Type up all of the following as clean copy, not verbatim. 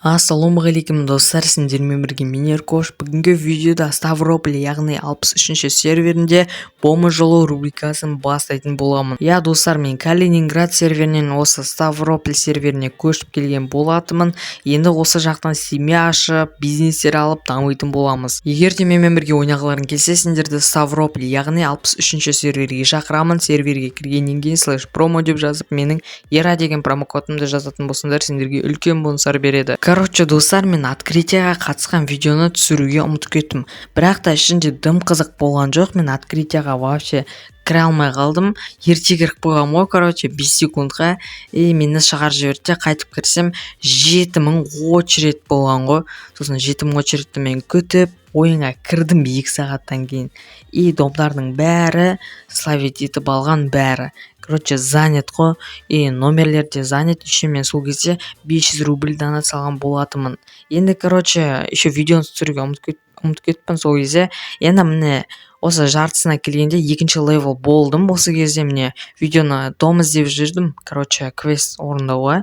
Ассалаумағалейкум достар, сендермен бірге мен Еркош. Бүгінгі видеода Ставрополь, яғни 63-ші серверінде бомба жолы рубрикасын бастайтын боламын. Достар, мен Калининград серверінен осы Ставрополь серверіне көшіп келген болатымын. Енді осы жақтан семья ашып, бизнестер алып дамытын боламыз. Егер де менімен бірге ойнағыларың келсе, сендерді Ставрополь, яғни 63-ші серверге шақырамын. Серверге кіргеннен кейін /промо деп жазып, менің ERA деген промокодымды жазатын болсаңдар, сендерге үлкен бонустар береді. Короче, достар, мен открытияға қатысқан видеоны түсіруге ұмытып кеттім. Бірақ та ішінде дым қызық болған жоқ. Мен открытияға вообще кіре алмай қалдым. Ерте кіріп қойғам ғой, короче, 5 секундқа. Мені шығарып жіберді. Қайтып кірсем 7000 очередь болған ғой. Сосын 7000 очередьті мен күтіп, ойынға кірдім 2 сағаттан кейін. Домдардың бәрі словить етіп алған, бәрі. Короче, занят қой. Номерлерде занят. Еще мен сол кезде 500 рубль донат салған болатымын. Енді, короче, еще видеоны түсіруге ұмытып кеттім сол кезде. Енді міне осы жартысына келгенде 2-ші левел болдым. Осы кезде міне видеоны дом іздеп жүрдім. Короче, квест орындауға.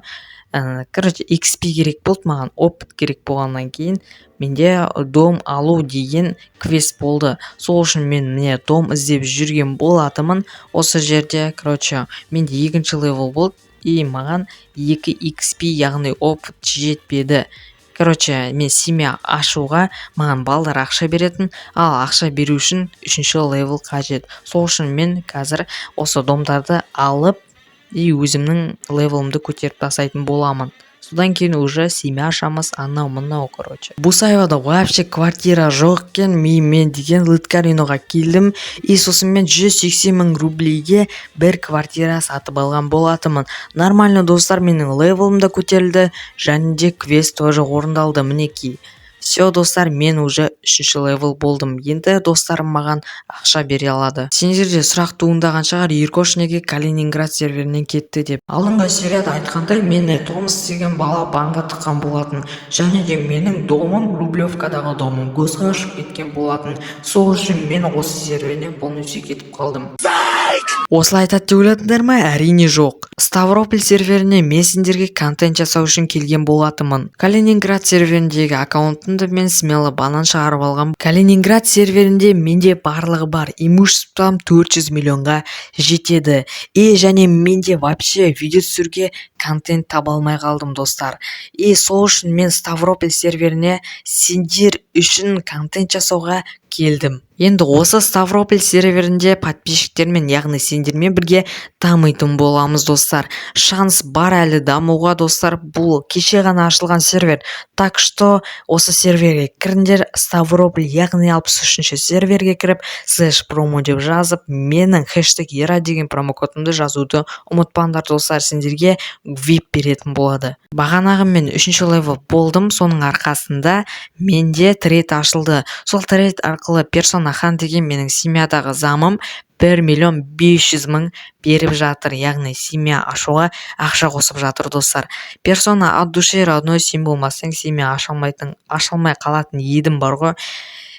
Короче, XP керек болды, маған опыт керек болғаннан кейін менде дом алу деген квест болды. Сол үшін мен міне дом іздеп жүрген болатымын. Осы жерде, короче, менде 2-ші левел болды. Маған 2 XP, яғни опыт жетпеді. Короче, мен семья ашуға маған балдар ақша беретін, ал ақша беру үшін 3-ші левел қажет. Сол үшін мен қазір осы домдарды алып өзімнің левелімді көтеріп тастайтын боламын. Содан кейін уже семья ашамыз, анау-мынау, короче. Бұл сайвада вообще квартира жоқ екен. Мен деген Лыткариноға келдім. Сосын мен 180 000 рублейге бір квартира сатып алған болатымын. Нормально, достар, менің левелім де көтерілді, және де квест тоже орындалды. Мінекей. Все, достар, мен уже 3-ші левел болдым. Енді достарым маған ақша бере алады. Сендерде сұрақ туындаған шығар, Еркош неге Калининград серверінен кетті деп. Алдыңғы серияда айтқандай, мені Томас деген бала банға тыққан болатын. Және де менің домым, Рублевкадағы домым, көзге ұшып кеткен болатын. Сол үшін мен осы серверінен полностью кетіп қалдым. Осылай айтады деп ойладыңдар ма? Әрине жоқ. Ставрополь серверіне мен сендерге контент жасау үшін келген болатымын. Калининград серверіндегі аккаунтымды мен смело банан шығарып алғам. Калининград серверінде менде барлығы бар. Имуществом 400 миллионға жетеді. Және менде вообще видео түсіруге контент таба алмай қалдым, достар. Сол үшін мен Ставрополь серверіне сендер үшін контент жасауға келдім. Енді осы Ставрополь серверінде подписчиктермен, яғни сендермен бірге дамитын боламыз, достар. Шанс бар әлі дамуға, достар. Бұл кеше ғана ашылған сервер. Так что осы серверге кіріңдер. Ставрополь, яғни 63-ші серверге кіріп, /промо деп жазып, менің хэштег ERA деген промокодымды жазуды ұмытпаңдар, достар. Сендерге VIP беретін болады. Бағанағы мен 3-ші левел болдым. Соның арқасында менде трейд ашылды. Сол трейд арқылы персона хан деген менің семьядағы замым 1 500 000 беріп жатыр. Яғни семья ашуға ақша қосып жатыр, достар. Персона от души родной, сен болмасаң семья ашалмай қалатын едім бар ғой.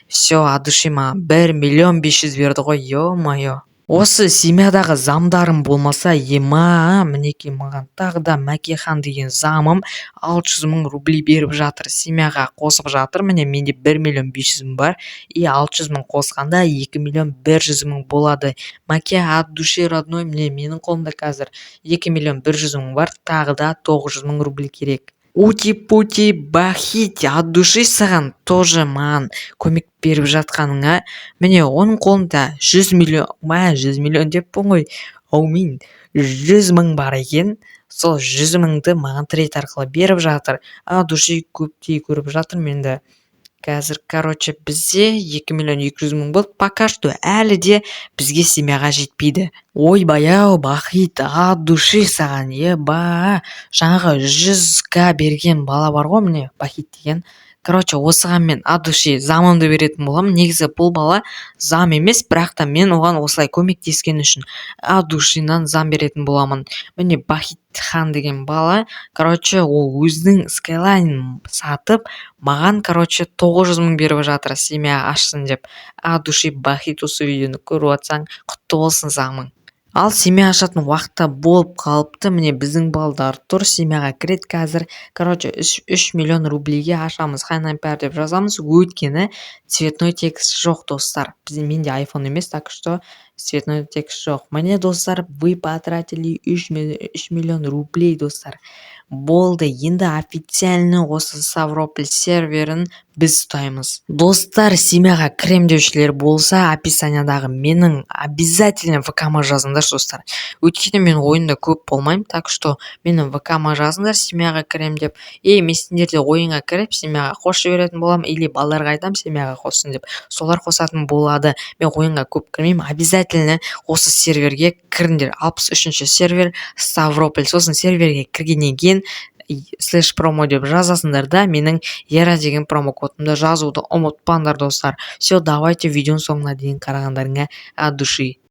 Все, от души маған 1 500 000 берді ғой, ё-моё. Осы семьядағы замдарым болмаса, мінекей маған тағы да Мәкехан деген замым 600 000 рублей беріп жатыр. Семьяға қосып жатыр. Міне менде 1 500 000 бар. 600 000 қосқанда 2 100 000 болады. Мәке от души родной, міне менің қолымда қазір 2 100 000 бар. Тағы да 900 000 рублей керек. Ути-пути бахити от души саған тоже маған көмек беріп жатқаныңа. Міне оның қолында 100 миллион деп ғой. Аумин, 100 000 бар екен. Сол 100 000-ды маған трейд арқылы беріп жатыр. От души көптей көріп жатыр менде. Қазір, короче, бізде 2 200 000 болды. Пока что әлі де бізге семьяға жетпейді. Ой, баяу, бахит, от души саған, жаңағы 100к берген бала бар ғой, міне, бахит деген. Короче, осыған мен от души замымды беретін болам. Негізі бұл бала зам емес, бірақ та мен оған осылай көмектескен үшін от душинан зам беретін боламын. Міне бахит хан деген бала, короче, ол өзінің скайлайнын сатып, маған, короче, 900 000 беріп жатыр семья ашсын деп. От души бахит, осы видеоны көріп атсаң, құтты болсын замың. Ал семья ашатын уақытта болып қалыпты. Міне біздің балдар тұр, семьяға кіреді қазір. Короче, 3 миллион рублиге ашамыз. Хайнампер деп жазамыз. Өйткені цветной текст жоқ, достар. Менде iPhone емес, так что цветной текст жоқ. Міне, достар, вы потратили 3 миллион рублей, достар. Болды, енді официально осы Ставрополь серверін біз ұстаймыз. Достар, семьяға кірем деушілер болса, описаниядағы менің обязательно ВК-ма жазыңдар, достар. Өйткені мен ойында көп болмаймын, так что менің ВК-ма жазыңдар, семьяға кірем деп. Мен сендер де ойынға кіріп, семьяға қосып жіберетін боламын, или балаларға айтам семьяға қоссын деп. Солар қосатын болады. Мен ойынға көп кірмеймін, обязательно осы серверге кіріңдер. 63-ші сервер Ставрополь. Сосын серверге кіргеннен кейін /промо деп жазасыңдар да, менің Ера деген промокодымды жазуды ұмытпаңдар, достар. Все, давайте видеоның соңына дейін қарағандарыңа от души.